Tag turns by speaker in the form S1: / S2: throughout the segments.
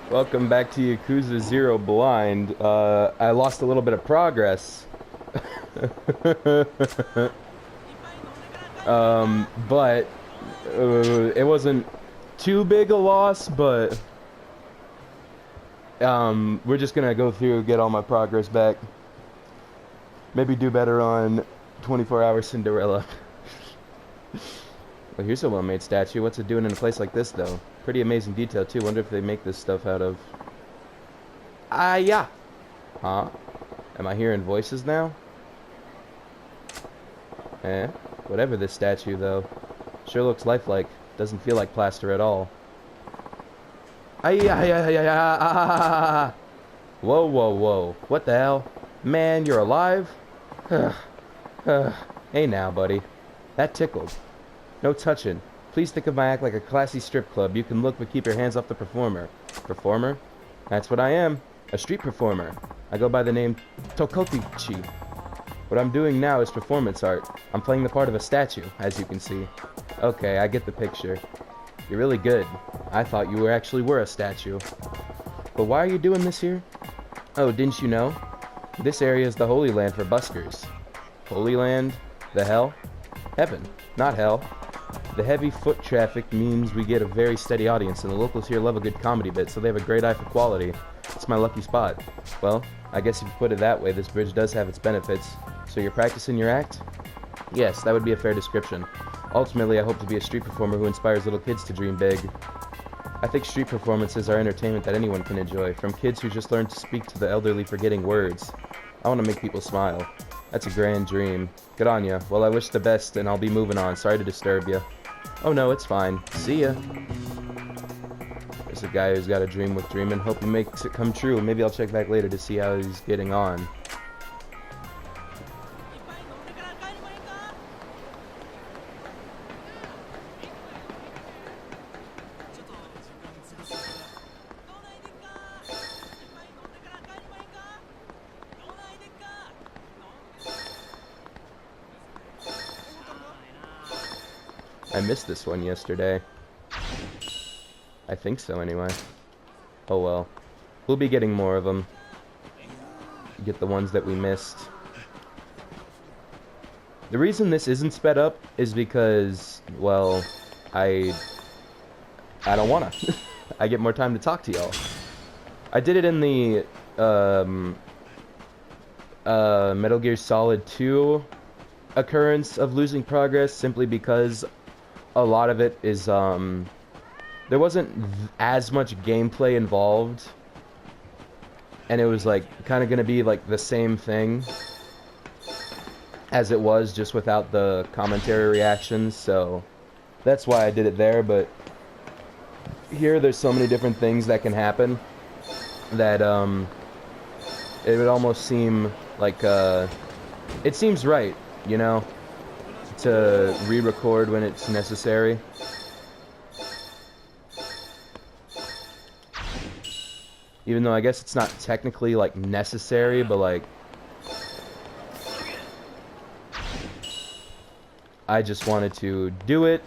S1: Welcome back to Yakuza 0 Blind. I lost a little bit of progress. But it wasn't too big a loss, but we're just gonna go through, get all my progress back. Maybe do better on 24-hour Cinderella. Well, here's a well-made statue. What's it doing in a place like this, though? Pretty amazing detail, too. Wonder if they make this stuff out of... Ah, yeah! Huh? Am I hearing voices now? Eh? Whatever this statue, though. Sure looks lifelike. Doesn't feel like plaster at all. Whoa, whoa, whoa. What the hell? Man, you're alive? Hey now, buddy. That tickled. No touching. Please think of my act like a classy strip club. You can look, but keep your hands off the performer. Performer? That's what I am. A street performer. I go by the name Tokotichi. What I'm doing now is performance art. I'm playing the part of a statue, as you can see. Okay, I get the picture. You're really good. I thought you actually were a statue. But why are you doing this here? Oh, didn't you know? This area is the Holy Land for buskers. Holy Land? The hell? Heaven, not hell. The heavy foot traffic means we get a very steady audience, and the locals here love a good comedy bit, so they have a great eye for quality. It's my lucky spot. Well, I guess if you put it that way, this bridge does have its benefits. So you're practicing your act? Yes, that would be a fair description. Ultimately, I hope to be a street performer who inspires little kids to dream big. I think street performances are entertainment that anyone can enjoy, from kids who just learn to speak to the elderly forgetting words. I want to make people smile. That's a grand dream. Good on ya. Well, I wish the best, and I'll be moving on. Sorry to disturb ya. Oh no, it's fine. See ya. There's a guy who's got a dream with dreaming. Hope he makes it come true. Maybe I'll check back later to see how he's getting on. I missed this one yesterday. I think so, anyway. Oh well. We'll be getting more of them. Get the ones that we missed. The reason this isn't sped up is because, well, I don't wanna. I get more time to talk to y'all. I did it in the Metal Gear Solid 2 occurrence of losing progress, simply because a lot of it is, there wasn't as much gameplay involved, and it was, like, kind of gonna be, like, the same thing as it was, just without the commentary reactions, so that's why I did it there. But here, there's so many different things that can happen that, it would almost seem like, it seems right, you know, to re-record when it's necessary. Even though I guess it's not technically, like, necessary, but, like, I just wanted to do it.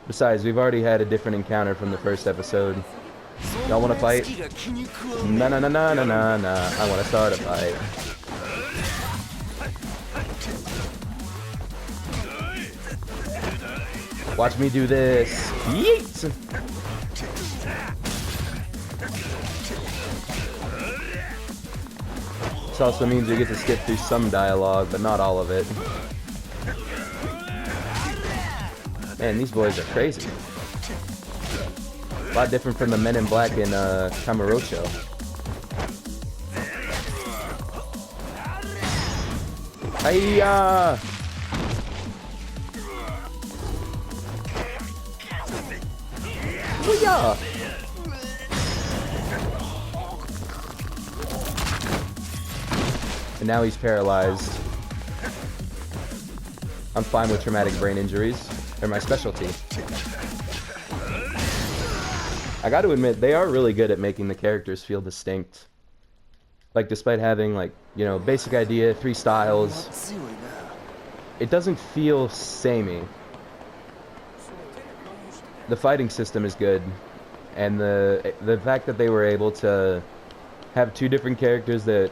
S1: Besides, we've already had a different encounter from the first episode. Y'all wanna fight? Nah, nah, nah, nah, nah, nah, nah. I wanna start a fight. Watch me do this. Yeet! This also means we get to skip through some dialogue, but not all of it. Man, these boys are crazy. A lot different from the Men in Black in Kamurocho. Hiya! Hoo-yah! And now he's paralyzed. I'm fine with traumatic brain injuries. They're my specialty. I gotta admit, they are really good at making the characters feel distinct. Like, despite having, like, you know, basic idea, 3 styles, it doesn't feel samey. the fighting system is good, and the fact that they were able to have two different characters that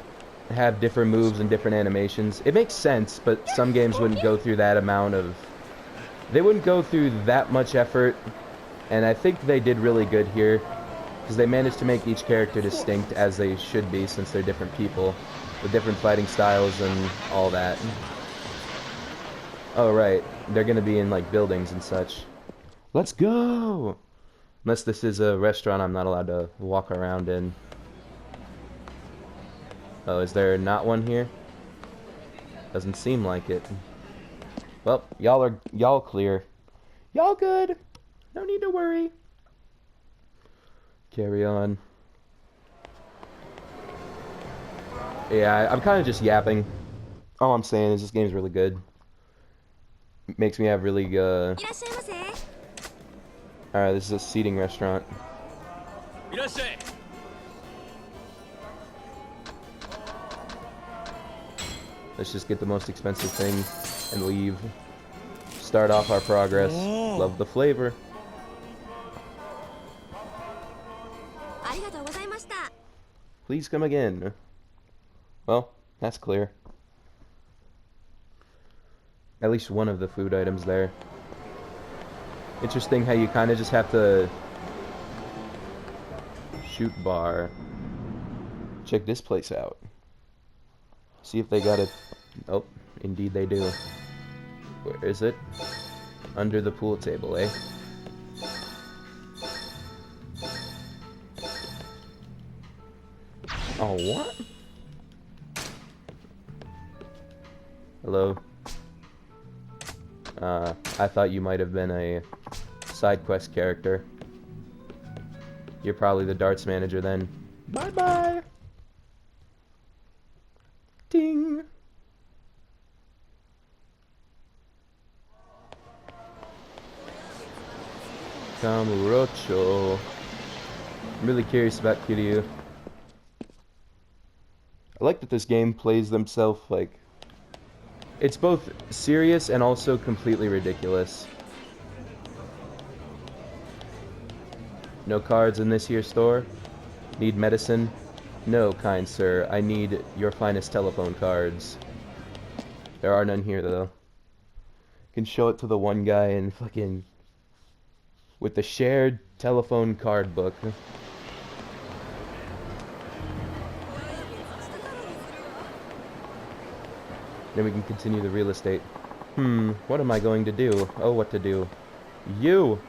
S1: have different moves and different animations, it makes sense. But some games wouldn't go through that amount of, they wouldn't go through that much effort, and I think they did really good here because they managed to make each character distinct as they should be, since they're different people with different fighting styles and all that. Oh right, they're gonna be in like buildings and such. Let's go! Unless this is a restaurant I'm not allowed to walk around in. Oh, is there not one here? Doesn't seem like it. Well, y'all clear. Y'all good. No need to worry. Carry on. Yeah, I'm kind of just yapping. All I'm saying is this game's really good. Makes me have really, Alright, this is a seating restaurant. Let's just get the most expensive thing and leave. Start off our progress. Love the flavor. Please come again. Well, that's clear. At least one of the food items there. Interesting how you kind of just have to shoot bar. Check this place out. See if they got it. Oh, indeed they do. Where is it? Under the pool table, eh? Oh, what? Hello? I thought you might have been a side quest character. You're probably the darts manager then. Bye-bye! Ding! Kamurocho. I'm really curious about Kiryu. I like that this game plays themselves like... It's both serious and also completely ridiculous. No cards in this here store? Need medicine? No, kind sir. I need your finest telephone cards. There are none here, though. Can show it to the one guy and fucking... with the shared telephone card book. Then we can continue the real estate. What am I going to do? Oh, what to do. You!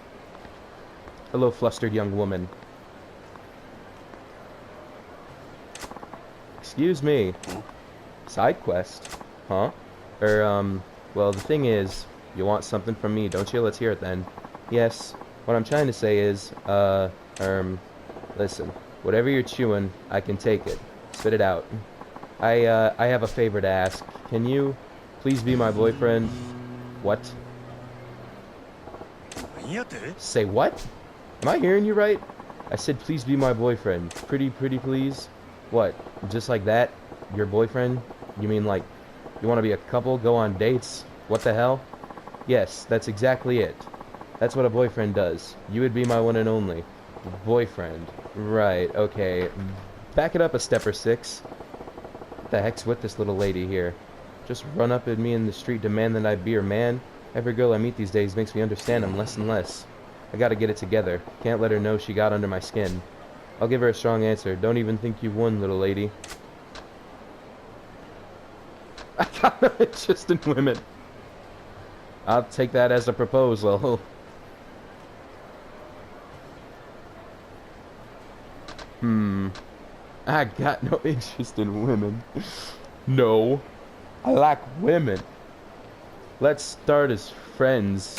S1: Hello, flustered young woman. Excuse me. Side quest? Huh? Well, the thing is, you want something from me, don't you? Let's hear it then. Yes. What I'm trying to say is, listen. Whatever you're chewing, I can take it. Spit it out. I have a favor to ask. Can you please be my boyfriend? What? Say what? Am I hearing you right? I said please be my boyfriend. Pretty please? What? Just like that? Your boyfriend? You mean like, you want to be a couple, go on dates? What the hell? Yes, that's exactly it. That's what a boyfriend does. You would be my one and only. Boyfriend. Right, okay. Back it up a step or six. What the heck's with this little lady here? Just run up at me in the street, demand that I be her man? Every girl I meet these days makes me understand them less and less. I gotta get it together. Can't let her know she got under my skin. I'll give her a strong answer. Don't even think you've won, little lady. I got no interest in women. I'll take that as a proposal. I got no interest in women. No. I like women. Let's start as friends.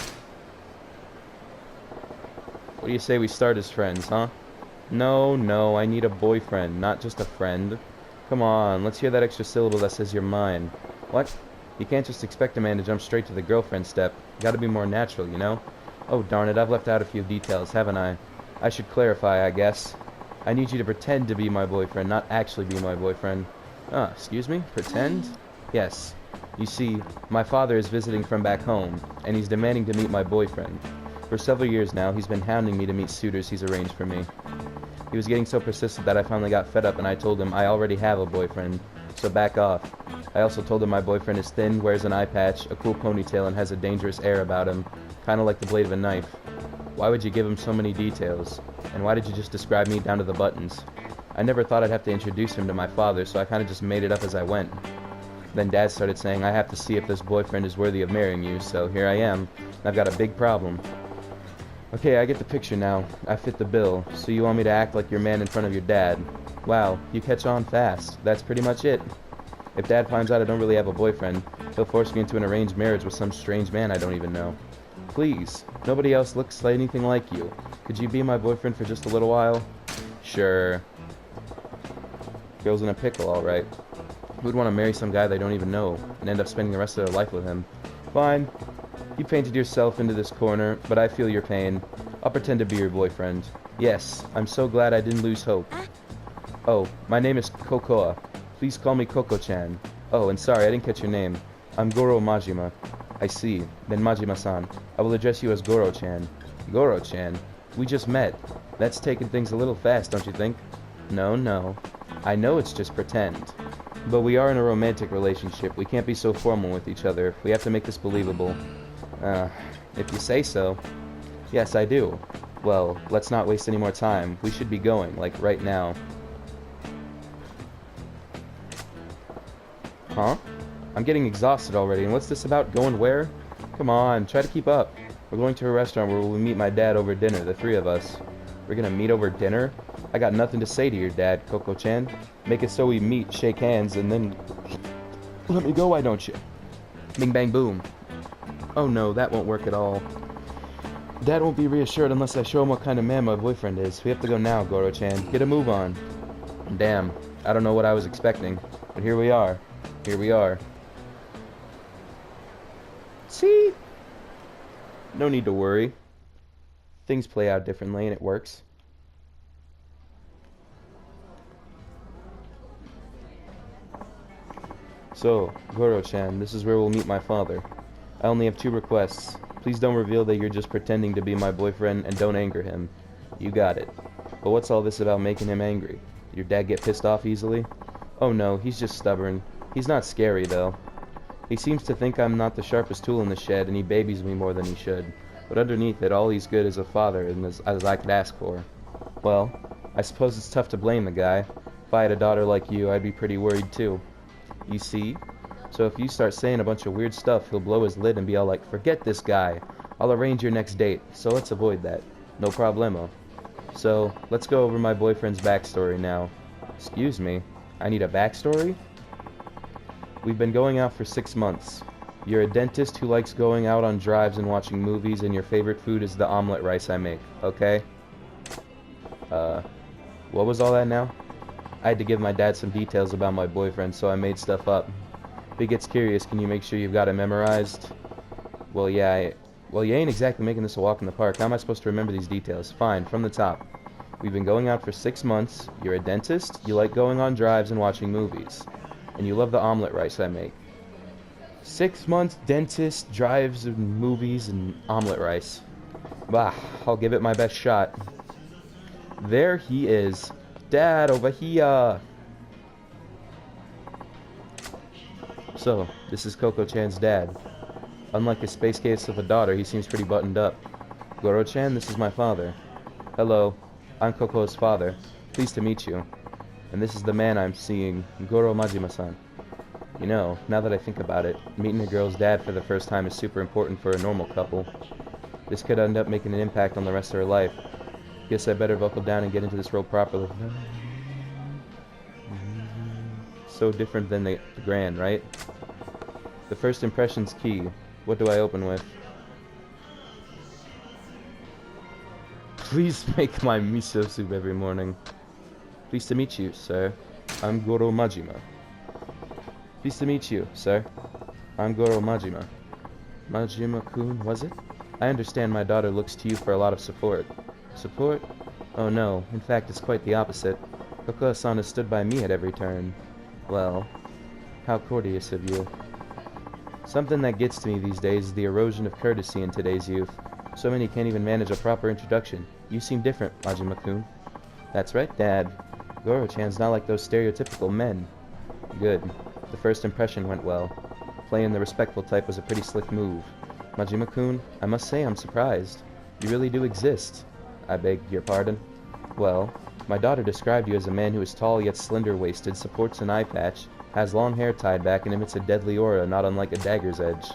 S1: What do you say we start as friends, huh? No, I need a boyfriend, not just a friend. Come on, let's hear that extra syllable that says you're mine. What? You can't just expect a man to jump straight to the girlfriend step. You gotta be more natural, you know? Oh, darn it, I've left out a few details, haven't I? I should clarify, I guess. I need you to pretend to be my boyfriend, not actually be my boyfriend. Ah, excuse me? Pretend? Yes. You see, my father is visiting from back home, and he's demanding to meet my boyfriend. For several years now, he's been hounding me to meet suitors he's arranged for me. He was getting so persistent that I finally got fed up and I told him I already have a boyfriend, so back off. I also told him my boyfriend is thin, wears an eye patch, a cool ponytail, and has a dangerous air about him, kinda like the blade of a knife. Why would you give him so many details? And why did you just describe me down to the buttons? I never thought I'd have to introduce him to my father, so I kinda just made it up as I went. Then Dad started saying I have to see if this boyfriend is worthy of marrying you, so here I am. I've got a big problem. Okay, I get the picture now. I fit the bill, so you want me to act like your man in front of your dad. Wow, you catch on fast. That's pretty much it. If Dad finds out I don't really have a boyfriend, he'll force me into an arranged marriage with some strange man I don't even know. Please, nobody else looks like anything like you. Could you be my boyfriend for just a little while? Sure. Girl's in a pickle, alright. Who would want to marry some guy they don't even know and end up spending the rest of their life with him? Fine. You painted yourself into this corner, but I feel your pain. I'll pretend to be your boyfriend. Yes, I'm so glad I didn't lose hope. Oh, my name is Kokoa. Please call me Koko-chan. Oh, and sorry, I didn't catch your name. I'm Goro Majima. I see. Then Majima-san. I will address you as Goro-chan. Goro-chan? We just met. That's taking things a little fast, don't you think? No. I know it's just pretend. But we are in a romantic relationship. We can't be so formal with each other. We have to make this believable. If you say so. Yes, I do. Well, let's not waste any more time. We should be going, like right now. Huh? I'm getting exhausted already, and what's this about going where? Come on, try to keep up. We're going to a restaurant where we'll meet my dad over dinner, the three of us. We're gonna meet over dinner? I got nothing to say to your dad, Koko-chan. Make it so we meet, shake hands, and then... Let me go, why don't you? Bing bang boom. Oh no, that won't work at all. Dad won't be reassured unless I show him what kind of man my boyfriend is. We have to go now, Goro-chan. Get a move on. Damn, I don't know what I was expecting, but here we are. Here we are. See? No need to worry. Things play out differently and it works. So, Goro-chan, this is where we'll meet my father. I only have 2 requests. Please don't reveal that you're just pretending to be my boyfriend and don't anger him. You got it. But what's all this about making him angry? Did your dad get pissed off easily? Oh no, he's just stubborn. He's not scary though. He seems to think I'm not the sharpest tool in the shed and he babies me more than he should. But underneath it, all he's good as a father and as I could ask for. Well, I suppose it's tough to blame the guy. If I had a daughter like you, I'd be pretty worried too. You see? So if you start saying a bunch of weird stuff, he'll blow his lid and be all like, forget this guy. I'll arrange your next date, so let's avoid that. No problemo. So, let's go over my boyfriend's backstory now. Excuse me, I need a backstory? We've been going out for 6 months. You're a dentist who likes going out on drives and watching movies, and your favorite food is the omelet rice I make, okay? What was all that now? I had to give my dad some details about my boyfriend, so I made stuff up. If he gets curious, can you make sure you've got it memorized? Well, yeah, well, you ain't exactly making this a walk in the park. How am I supposed to remember these details? Fine, from the top. We've been going out for 6 months. You're a dentist. You like going on drives and watching movies. And you love the omelet rice I make. 6 months, dentist, drives, and movies, and omelet rice. Bah, I'll give it my best shot. There he is. Dad, over here. So, this is Koko-chan's dad. Unlike his space case of a daughter, he seems pretty buttoned up. Goro-chan, this is my father. Hello, I'm Koko's father. Pleased to meet you. And this is the man I'm seeing, Goro Majima-san. You know, now that I think about it, meeting a girl's dad for the first time is super important for a normal couple. This could end up making an impact on the rest of her life. Guess I better buckle down and get into this role properly. So different than the grand, right? The first impression's key. What do I open with? Please make my miso soup every morning. Pleased to meet you, sir. I'm Goro Majima. Pleased to meet you, sir. I'm Goro Majima. Majima-kun, was it? I understand my daughter looks to you for a lot of support. Support? Oh no, in fact it's quite the opposite. Kokoa-san has stood by me at every turn. Well, how courteous of you. Something that gets to me these days is the erosion of courtesy in today's youth. So many can't even manage a proper introduction. You seem different, Majima-kun. That's right, Dad. Goro-chan's not like those stereotypical men. Good. The first impression went well. Playing the respectful type was a pretty slick move. Majima-kun, I must say I'm surprised. You really do exist. I beg your pardon? Well, my daughter described you as a man who is tall yet slender-waisted, supports an eye patch, has long hair tied back, and emits a deadly aura not unlike a dagger's edge.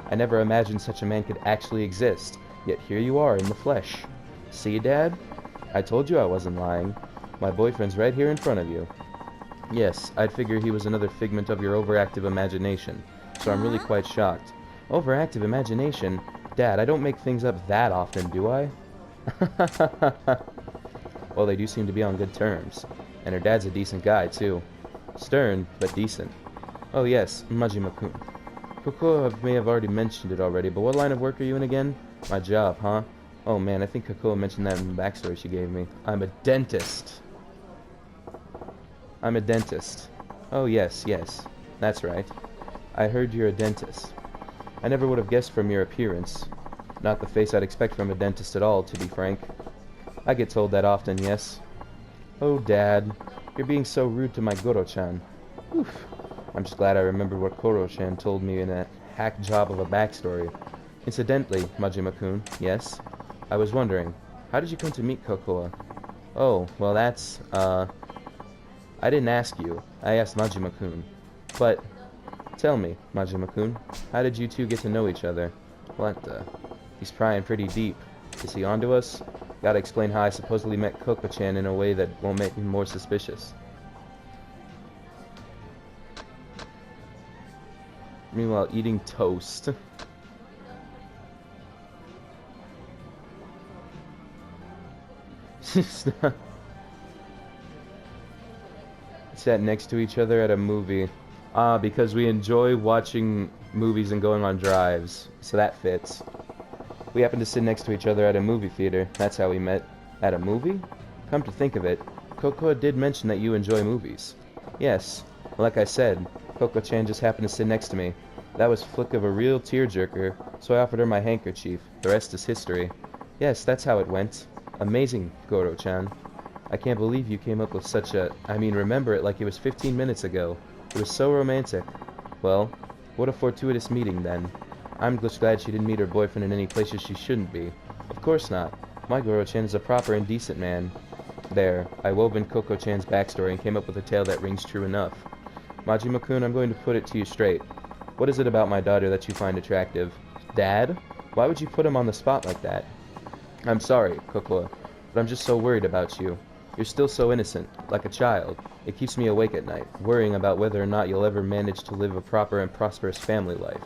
S1: I never imagined such a man could actually exist, yet here you are in the flesh. See, Dad? I told you I wasn't lying. My boyfriend's right here in front of you. Yes, I'd figure he was another figment of your overactive imagination, so I'm really quite shocked. Overactive imagination? Dad, I don't make things up that often, do I? Well, they do seem to be on good terms. And her dad's a decent guy, too. Stern, but decent. Oh yes, Majima-kun. Kokoa may have already mentioned it already, but what line of work are you in again? My job, huh? Oh man, I think Kokoa mentioned that in the backstory she gave me. I'm a dentist. I'm a dentist. Oh yes, yes. That's right. I heard you're a dentist. I never would have guessed from your appearance. Not the face I'd expect from a dentist at all, to be frank. I get told that often, yes. Oh, Dad. You're being so rude to my Goro-chan. Oof. I'm just glad I remembered what Koro-chan told me in that hack job of a backstory. Incidentally, Majima-kun, yes? I was wondering, how did you come to meet Kokoa? Oh, well that's, I didn't ask you. I asked Majima-kun. But, tell me, Majima-kun, how did you two get to know each other? What the? He's prying pretty deep. Is he onto us? Gotta explain how I supposedly met Koko-chan in a way that won't make him more suspicious. Meanwhile, eating toast. Sat next to each other at a movie. Ah, because we enjoy watching movies and going on drives. So that fits. We happened to sit next to each other at a movie theater. That's how we met. At a movie? Come to think of it, Kokoa did mention that you enjoy movies. Yes. Like I said, Koko-chan just happened to sit next to me. That was flick of a real tearjerker, so I offered her my handkerchief. The rest is history. Yes, that's how it went. Amazing, Goro-chan. I can't believe you came up with such a... I mean, remember it like it was 15 minutes ago. It was so romantic. Well, what a fortuitous meeting, then. I'm just glad she didn't meet her boyfriend in any places she shouldn't be. Of course not. My Goro-chan is a proper and decent man. There, I wove in Koko-chan's backstory and came up with a tale that rings true enough. Majima-kun, I'm going to put it to you straight. What is it about my daughter that you find attractive? Dad? Why would you put him on the spot like that? I'm sorry, Kokoa, but I'm just so worried about you. You're still so innocent, like a child. It keeps me awake at night, worrying about whether or not you'll ever manage to live a proper and prosperous family life.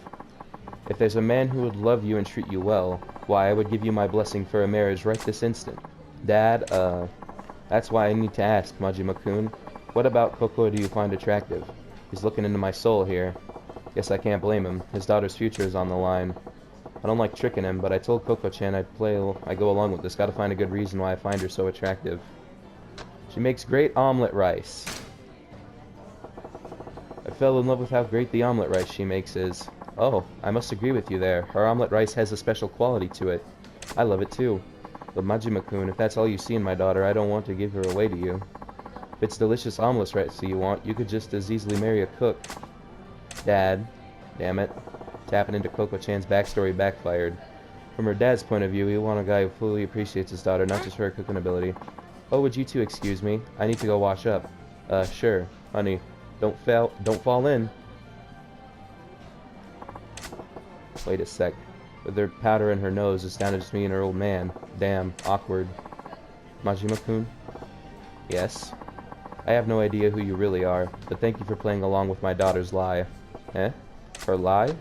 S1: If there's a man who would love you and treat you well, why, I would give you my blessing for a marriage right this instant. Dad, that's why I need to ask, Majima-kun. What about Kokoa do you find attractive? He's looking into my soul here. Guess I can't blame him. His daughter's future is on the line. I don't like tricking him, but I told Koko-chan I go along with this. Gotta find a good reason why I find her so attractive. She makes great omelet rice. I fell in love with how great the omelet rice she makes is. Oh, I must agree with you there. Her omelet rice has a special quality to it. I love it too. But Majima-kun, if that's all you see in my daughter, I don't want to give her away to you. If it's delicious omelet rice you want, you could just as easily marry a cook. Dad. Damn it. Tapping into Koko-chan's backstory backfired. From her dad's point of view, we want a guy who fully appreciates his daughter, not just her cooking ability. Oh, would you two excuse me? I need to go wash up. Sure. Honey, don't fall in. Wait a sec. With her powder in her nose, it's down to just me and her old man. Damn, awkward. Majima-kun? Yes? I have no idea who you really are, but thank you for playing along with my daughter's lie. Eh? Her lie?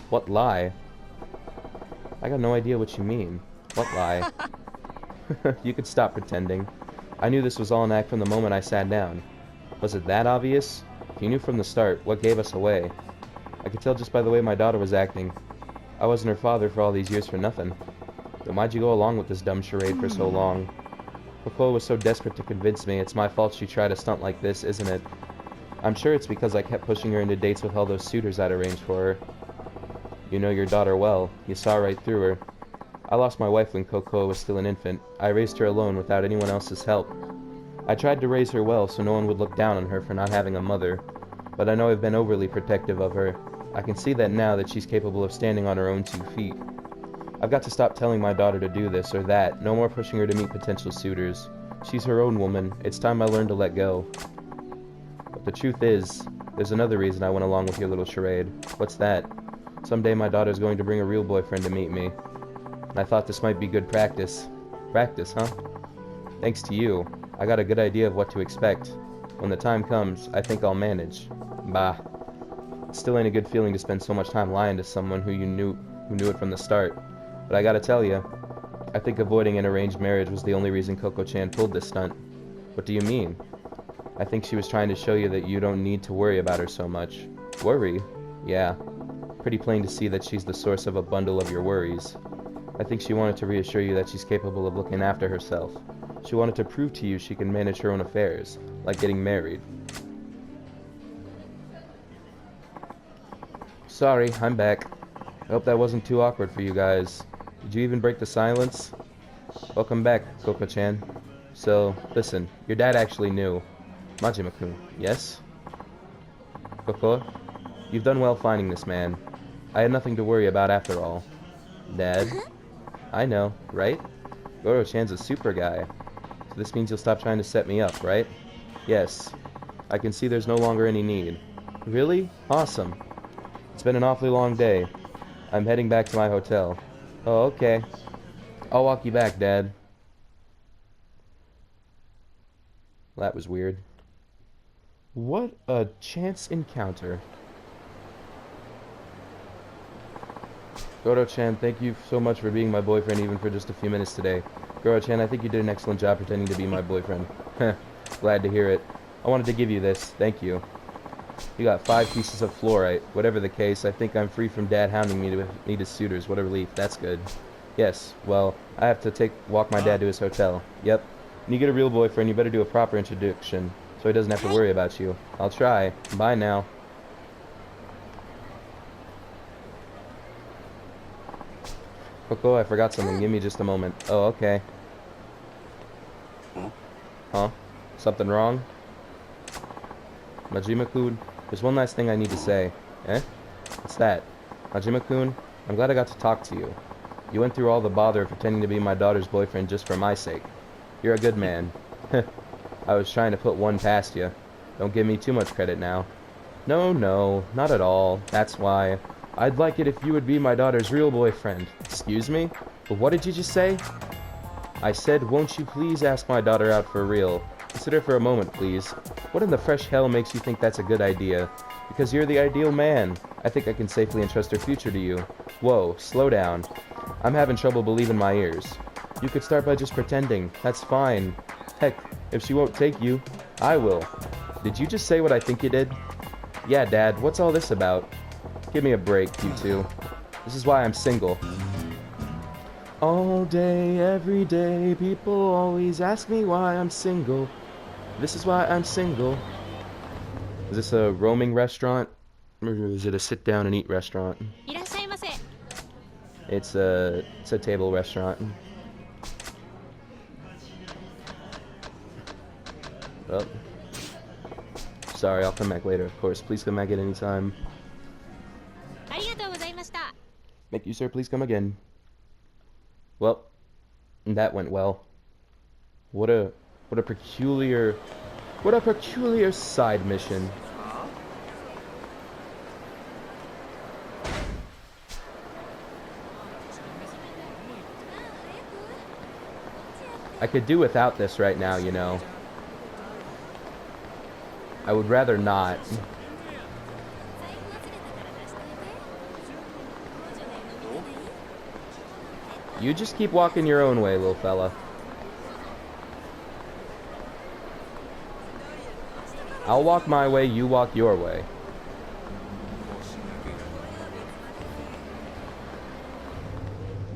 S1: What lie? I got no idea what you mean. What lie? You could stop pretending. I knew this was all an act from the moment I sat down. Was it that obvious? If you knew from the start, what gave us away? I could tell just by the way my daughter was acting. I wasn't her father for all these years for nothing. Then why'd you go along with this dumb charade for so long? Kokoa was so desperate to convince me. It's my fault she tried a stunt like this, isn't it? I'm sure it's because I kept pushing her into dates with all those suitors I'd arranged for her. You know your daughter well. You saw right through her. I lost my wife when Coco was still an infant. I raised her alone without anyone else's help. I tried to raise her well so no one would look down on her for not having a mother, but I know I've been overly protective of her. I can see that now that she's capable of standing on her own 2 feet. I've got to stop telling my daughter to do this or that, no more pushing her to meet potential suitors. She's her own woman. It's time I learned to let go. But the truth is, there's another reason I went along with your little charade. What's that? Someday my daughter's going to bring a real boyfriend to meet me. I thought this might be good practice. Practice, huh? Thanks to you, I got a good idea of what to expect. When the time comes, I think I'll manage. Bah. It still ain't a good feeling to spend so much time lying to someone who knew it from the start. But I gotta tell you, I think avoiding an arranged marriage was the only reason Coco-chan pulled this stunt. What do you mean? I think she was trying to show you that you don't need to worry about her so much. Worry? Yeah. Pretty plain to see that she's the source of a bundle of your worries. I think she wanted to reassure you that she's capable of looking after herself. She wanted to prove to you she can manage her own affairs, like getting married. Sorry, I'm back. I hope that wasn't too awkward for you guys. Did you even break the silence? Welcome back, Coco-chan. So, listen, your dad actually knew. Majima-kun, yes? Coco, you've done well finding this man. I had nothing to worry about after all. Dad? I know, right? Goro-chan's a super guy. So this means you'll stop trying to set me up, right? Yes. I can see there's no longer any need. Really? Awesome. It's been an awfully long day. I'm heading back to my hotel. Oh, okay. I'll walk you back, Dad. That was weird. What a chance encounter. Goro-chan, thank you so much for being my boyfriend even for just a few minutes today. Goro-chan, I think you did an excellent job pretending to be my boyfriend. Glad to hear it. I wanted to give you this. Thank you. You got 5 pieces of fluorite. Whatever the case, I think I'm free from Dad hounding me to meet his suitors. What a relief. That's good. Yes, well, I have to walk my dad to his hotel. Yep. When you get a real boyfriend, you better do a proper introduction, so he doesn't have to worry about you. I'll try. Bye now. Coco, I forgot something. Give me just a moment. Oh, okay. Huh? Something wrong? Majima-kun, there's one last thing I need to say. Eh? What's that? Majima-kun, I'm glad I got to talk to you. You went through all the bother of pretending to be my daughter's boyfriend just for my sake. You're a good man. I was trying to put one past you. Don't give me too much credit now. No, not at all. That's why. I'd like it if you would be my daughter's real boyfriend. Excuse me? But what did you just say? I said, won't you please ask my daughter out for real? Consider for a moment, please. What in the fresh hell makes you think that's a good idea? Because you're the ideal man. I think I can safely entrust her future to you. Whoa, slow down. I'm having trouble believing my ears. You could start by just pretending. That's fine. Heck, if she won't take you, I will. Did you just say what I think you did? Yeah, Dad, what's all this about? Give me a break, you two. This is why I'm single. All day, every day, people always ask me why I'm single. This is why I'm single. Is this a roaming restaurant? Or is it a sit-down and eat restaurant? It's a table restaurant. Well, sorry, I'll come back later, of course. Please come back at any time. Thank you, sir. Please come again. Well, that went well. What a peculiar side mission. I could do without this right now, you know. I would rather not. You just keep walking your own way, little fella. I'll walk my way, you walk your way.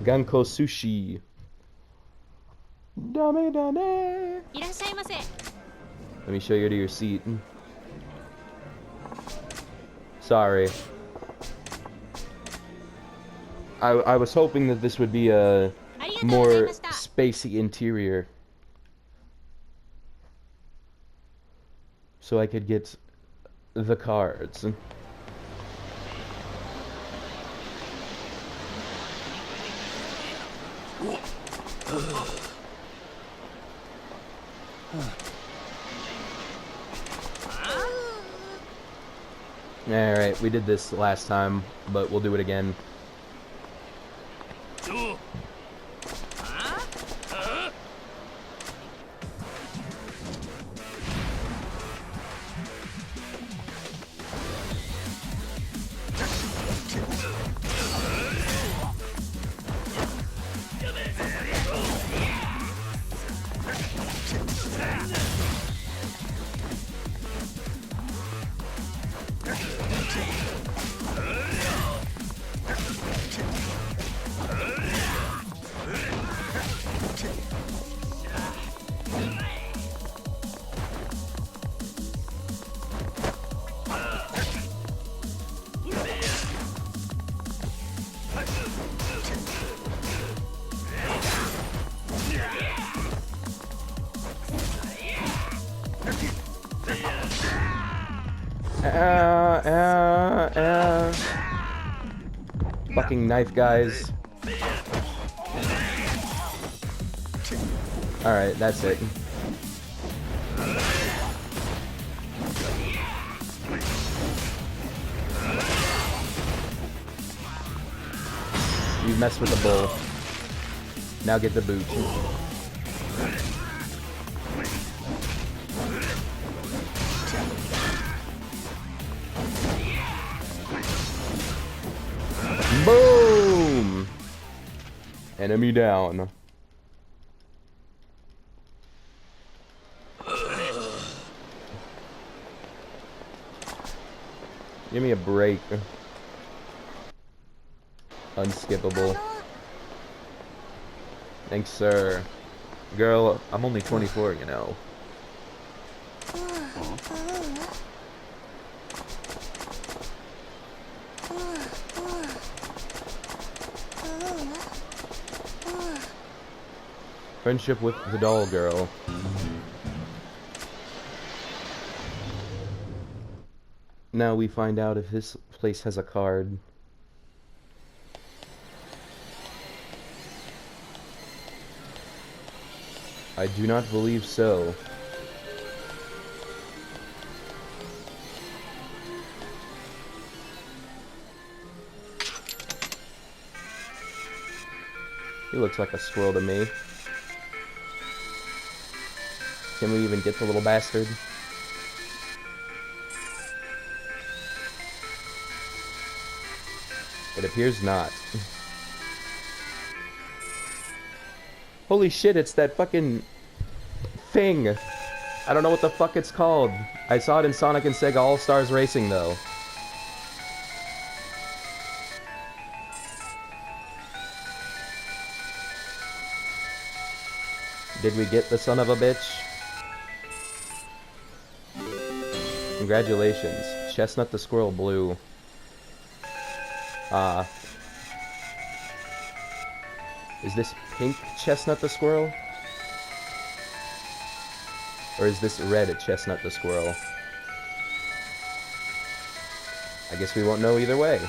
S1: Ganko sushi. Dame dame. Let me show you to your seat. Sorry. I was hoping that this would be a
S2: ありがとうござい
S1: more
S2: ました。
S1: spacey interior, so I could get the cards. Alright, we did this last time, but we'll do it again. Fucking knife guys. Alright, that's it. You messed with the bull. Now get the boot. Boom! Enemy down. Give me a break. Unskippable. Thanks, sir.
S3: Girl, I'm only 24, you know.
S1: Friendship with the doll girl. Now we find out if this place has a card. I do not believe so. He looks like a squirrel to me. Can we even get the little bastard? It appears not. Holy shit, it's that fucking thing. I don't know what the fuck it's called. I saw it in Sonic and Sega All-Stars Racing, though. Did we get the son of a bitch? Congratulations. Chestnut the Squirrel Blue. Is this pink Chestnut the Squirrel? Or is this red Chestnut the Squirrel? I guess we won't know either way.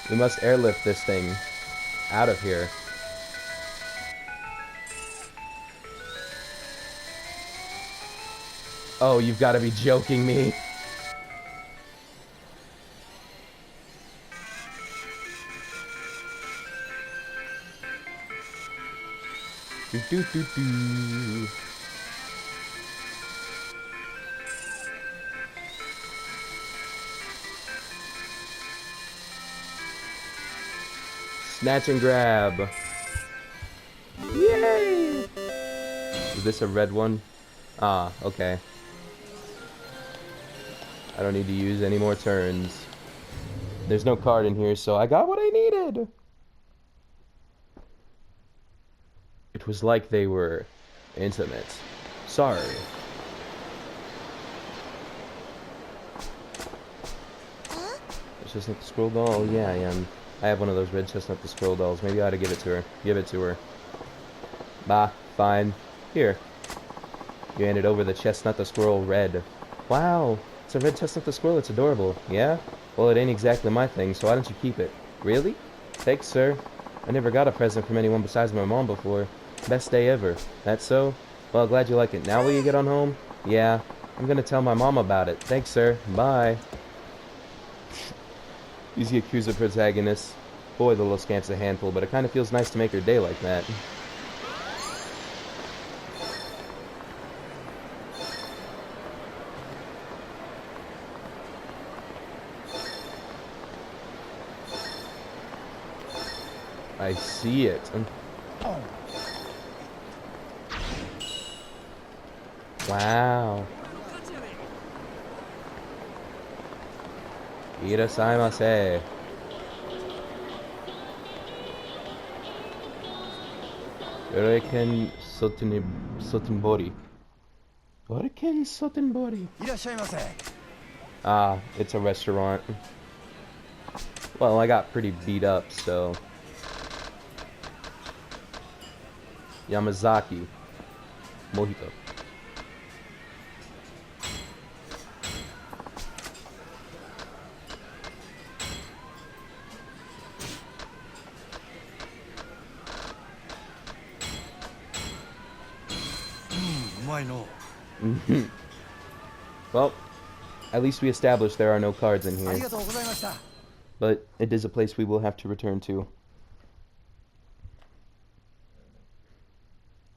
S1: We must airlift this thing out of here. Oh, you've got to be joking me. Do do do do. Snatch and grab. Yay! Is this a red one? Ah, okay. I don't need to use any more turns. There's no card in here, so I got what I needed. It was like they were intimate. Sorry. Chestnut the Squirrel doll? Oh, yeah, I am. I have one of those red Chestnut the Squirrel dolls. Maybe I ought to give it to her. Give it to her. Bah, fine. Here. You handed over the Chestnut the Squirrel red. Wow, it's a red Chestnut the Squirrel. It's adorable. Yeah? Well, it ain't exactly my thing, so why don't you keep it? Really? Thanks, sir. I never got a present from anyone besides my mom before. Best day ever. That so? Well, glad you like it. Now will you get on home? Yeah. I'm gonna tell my mom about it. Thanks, sir. Bye. These Yakuza protagonists. Boy, the little scamp's a handful, but it kind of feels nice to make her day like that. I see it. Wow. Irasaimase. Hurricane Sotenbori. Hurricane Sotenbori. Ah, it's a restaurant. Well, I got pretty beat up, so... Yamazaki. Mojito. Well, at least we established there are no cards in here. But it is a place we will have to return to.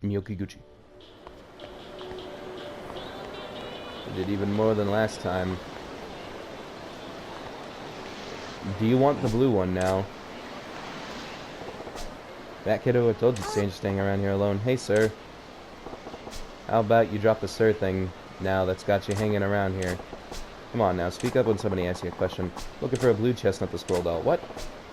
S1: Miyokiguchi. We did even more than last time. Do you want the blue one now? That kiddo, I told you it's dangerous staying around here alone. Hey, sir. How about you drop the sir thing now that's got you hanging around here? Come on now, speak up when somebody asks you a question. Looking for a blue Chestnut the Squirrel doll. What?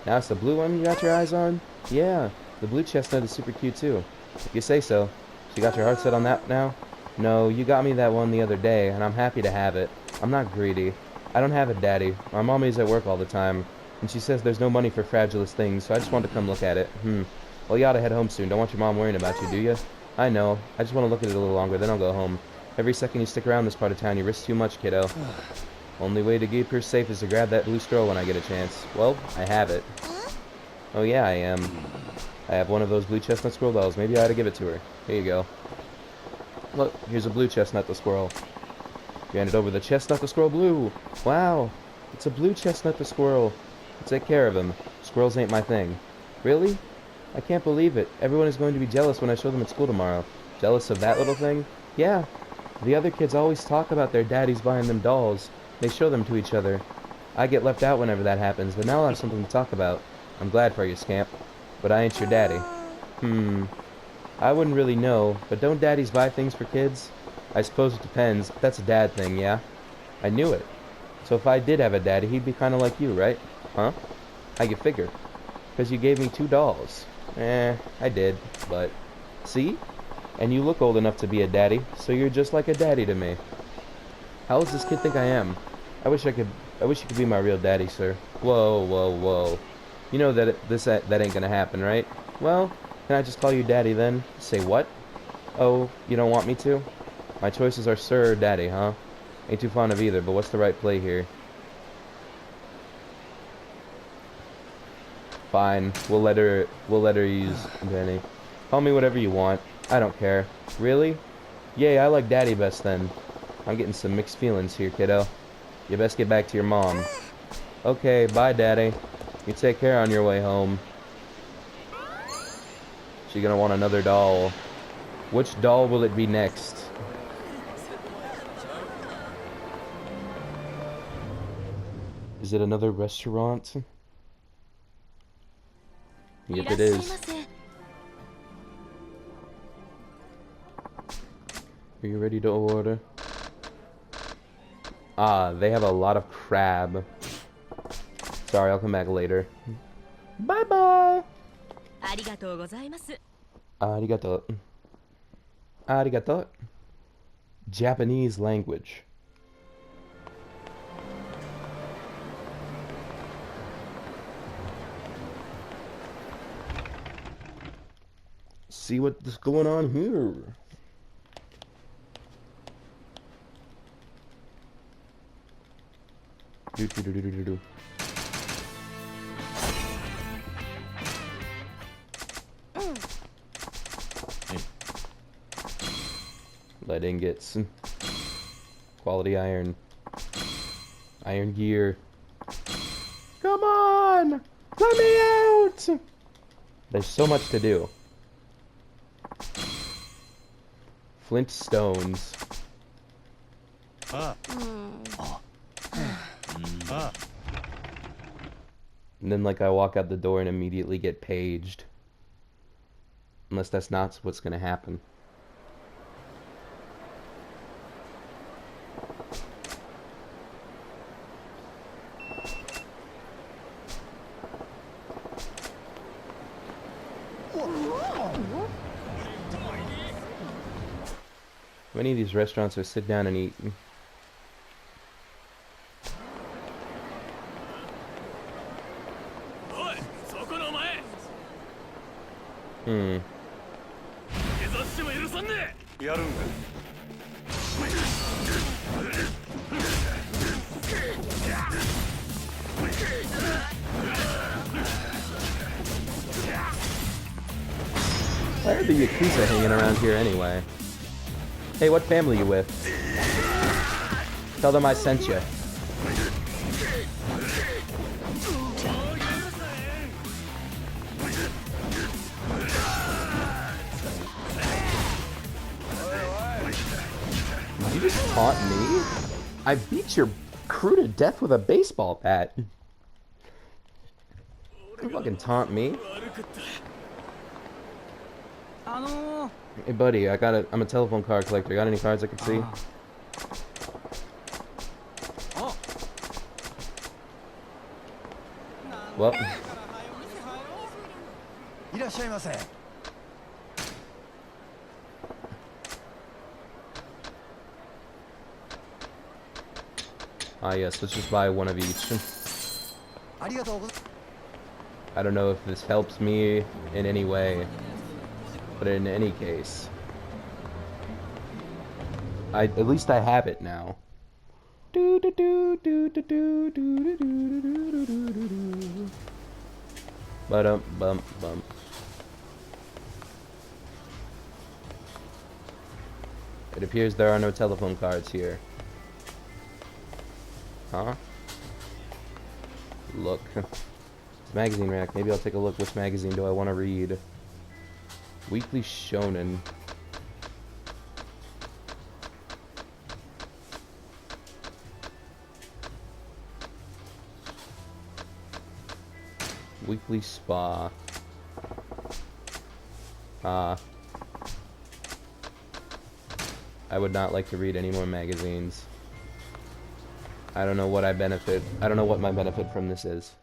S1: Now it's the blue one you got your eyes on? Yeah, the blue Chestnut is super cute too. If you say so. So you got your heart set on that now? No, you got me that one the other day, and I'm happy to have it. I'm not greedy. I don't have a daddy. My mommy's at work all the time, and she says there's no money for fragilest things, so I just wanted to come look at it. Well, you ought to head home soon. Don't want your mom worrying about you, do you? I know. I just want to look at it a little longer, then I'll go home. Every second you stick around this part of town, you risk too much, kiddo. Only way to keep her safe is to grab that blue scroll when I get a chance. Well, I have it. Oh yeah, I am. I have one of those blue Chestnut Squirrel dolls. Maybe I ought to give it to her. Here you go. Look, here's a blue Chestnut the Squirrel. You handed over the Chestnut the Squirrel blue. Wow, it's a blue Chestnut the Squirrel. I'll take care of him. Squirrels ain't my thing. Really? I can't believe it. Everyone is going to be jealous when I show them at school tomorrow. Jealous of that little thing? Yeah. The other kids always talk about their daddies buying them dolls. They show them to each other. I get left out whenever that happens, but now I'll have something to talk about. I'm glad for you, scamp. But I ain't your daddy. I wouldn't really know, but don't daddies buy things for kids? I suppose it depends. That's a dad thing, yeah? I knew it. So if I did have a daddy, he'd be kind of like you, right? Huh? How you figure? Because you gave me 2 dolls. I did, but... See? And you look old enough to be a daddy, so you're just like a daddy to me. How does this kid think I am? I wish you could be my real daddy, sir. Whoa, whoa, whoa. You know that that ain't gonna happen, right? Well, can I just call you daddy then? Say what? Oh, you don't want me to? My choices are sir or daddy, huh? Ain't too fond of either, but what's the right play here? Fine, we'll let her use Danny. Call me whatever you want. I don't care. Really? Yay, I like daddy best then. I'm getting some mixed feelings here, kiddo. You best get back to your mom. Okay, bye, daddy. You take care on your way home. She gonna want another doll. Which doll will it be next? Is it another restaurant? Yep, it is. Are you ready to order? Ah, they have a lot of crab. Sorry, I'll come back later. Bye-bye! Arigato. Arigato. Japanese language. See what's going on here. Do. Lead ingots. Quality iron. Iron gear. Come on! Let me out! There's so much to do. Flint stones. And then, like, I walk out the door and immediately get paged. Unless that's not what's gonna happen. Many of these restaurants are sit down and eat. Why are the Yakuza hanging around here anyway? Hey, what family you with? Tell them I sent you. Did you just taunt me? I beat your crew to death with a baseball bat. You fucking taunt me. Hey buddy, I'm a telephone card collector. Got any cards I can see? Well. Ah yes, let's just buy one of each. I don't know if this helps me in any way. But in any case, at least I have it now. Bump. It appears there are no telephone cards here. Huh? Look. It's a magazine rack. Maybe I'll take a look. Which magazine do I want to read? Weekly Shonen. Weekly Spa. I would not like to read any more magazines. I don't know what I benefit. I don't know what my benefit from this is.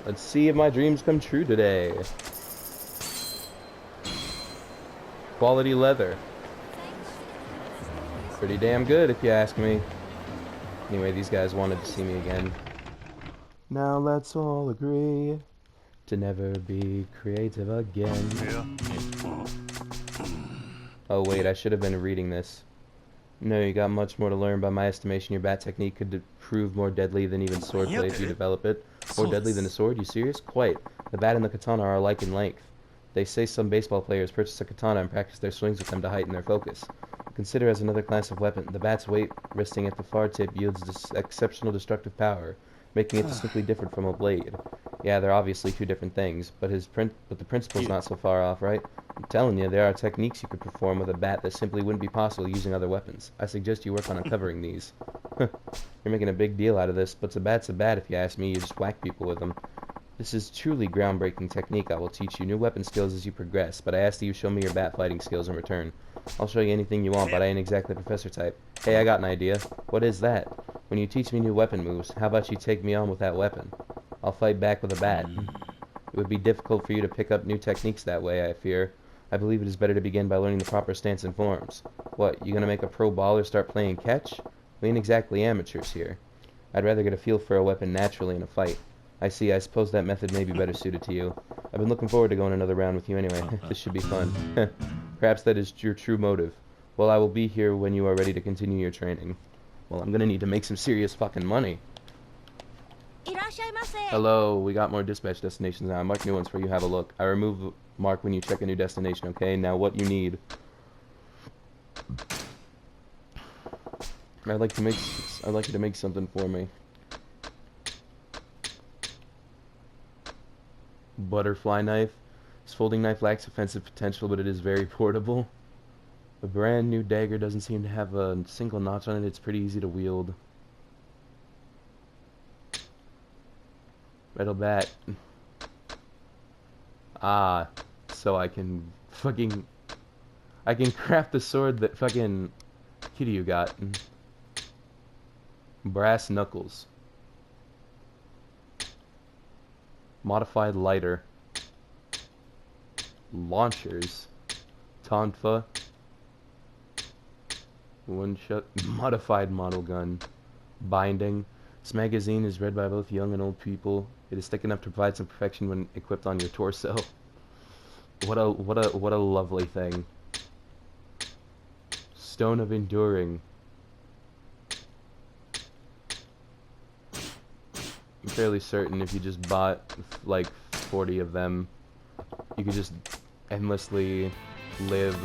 S1: Let's see if my dreams come true today. Quality leather. Pretty damn good if you ask me. Anyway, these guys wanted to see me again. Now let's all agree to never be creative again. Oh wait, I should have been reading this. No, you got much more to learn. By my estimation, your bat technique could prove more deadly than even swordplay if you develop it. More deadly than a sword? You serious? Quite. The bat and the katana are alike in length. They say some baseball players purchase a katana and practice their swings with them to heighten their focus. Consider as another class of weapon. The bat's weight resting at the far tip yields exceptional destructive power, making it distinctly different from a blade. Yeah, they're obviously two different things, but the principle's not so far off, right? I'm telling you, there are techniques you could perform with a bat that simply wouldn't be possible using other weapons. I suggest you work on uncovering these. You're making a big deal out of this, but a bat's a bat if you ask me. You just whack people with them. This is truly groundbreaking technique. I will teach you new weapon skills as you progress, but I ask that you show me your bat fighting skills in return. I'll show you anything you want, but I ain't exactly professor type. Hey, I got an idea. What is that? When you teach me new weapon moves, how about you take me on with that weapon? I'll fight back with a bat. It would be difficult for you to pick up new techniques that way, I fear. I believe it is better to begin by learning the proper stance and forms. What, you gonna make a pro baller start playing catch? We ain't exactly amateurs here. I'd rather get a feel for a weapon naturally in a fight. I see, I suppose that method may be better suited to you. I've been looking forward to going another round with you anyway. This should be fun. Perhaps that is your true motive. Well, I will be here when you are ready to continue your training. Well, I'm gonna need to make some serious fucking money. Hello, we got more dispatch destinations now. I mark new ones for you, have a look. I remove mark when you check a new destination, okay? Now what you need. I'd like you to make something for me. Butterfly knife. This folding knife lacks offensive potential, but it is very portable. A brand new dagger doesn't seem to have a single notch on it. It's pretty easy to wield. Metal bat. Ah, so I can craft the sword that fucking Kiryu got. Brass knuckles. Modified lighter. Launchers. Tonfa. One shot. Modified model gun. Binding. This magazine is read by both young and old people. It is thick enough to provide some protection when equipped on your torso. What a lovely thing. Stone of Enduring. I'm fairly certain if you just bought like 40 of them, you could just endlessly live.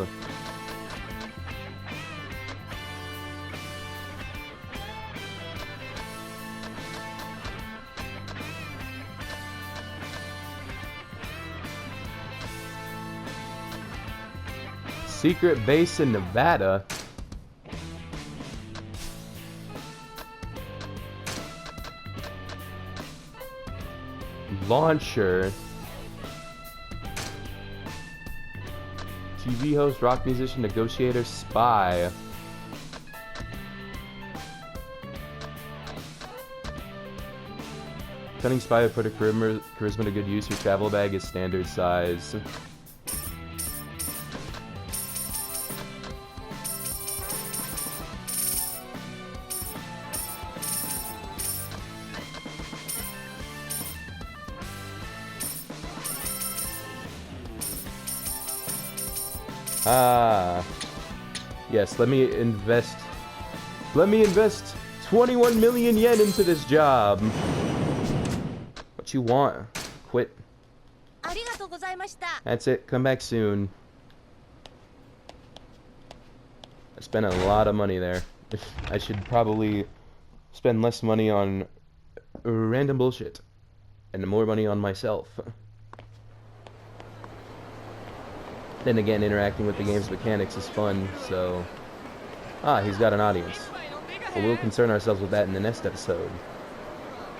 S1: Secret base in Nevada. Launcher. TV host, rock musician, negotiator, spy. Cunning spy would put a charisma to good use. Your travel bag is standard size. Yes, let me invest 21 million yen into this job. What you want? Quit. That's it. Come back soon. I spent a lot of money there. I should probably spend less money on random bullshit and more money on myself. Then again, interacting with the game's mechanics is fun, so... Ah, he's got an audience. But we'll concern ourselves with that in the next episode.